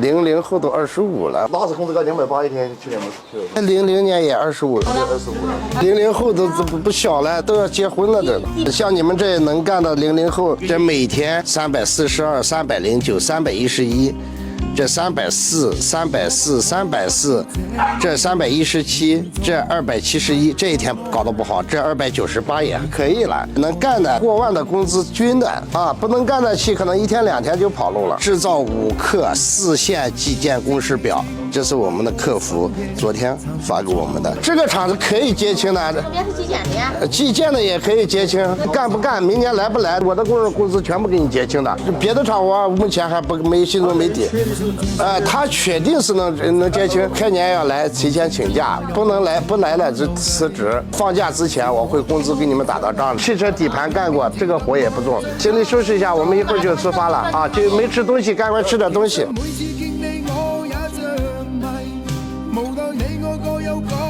00后都25了。哪次工资高280一天？去年没去。00年也25了，00后都不小了，都要结婚了这了。像你们这能干的00后，这每天342、309、311。这340、340、340，这317，这271，这一天搞得不好，这298也可以了。能干的过万的工资均的啊，不能干的期可能1天2天就跑路了。制造5克4线计件公示表，这是我们的客服昨天发给我们的。这个厂子可以结清的，这边是计件的呀，计件的也可以结清，干不干，明年来不来，我的工资全部给你结清的。别的厂我目前还没心中没底。他确定是能结清，开年要来提前请假，不来了就辞职。放假之前我会工资给你们打到账。汽车底盘干过，这个活也不重。行李收拾一下，我们一会儿就出发了啊！就没吃东西，赶快吃点东西。每次見你我也像迷，無奈你我各有各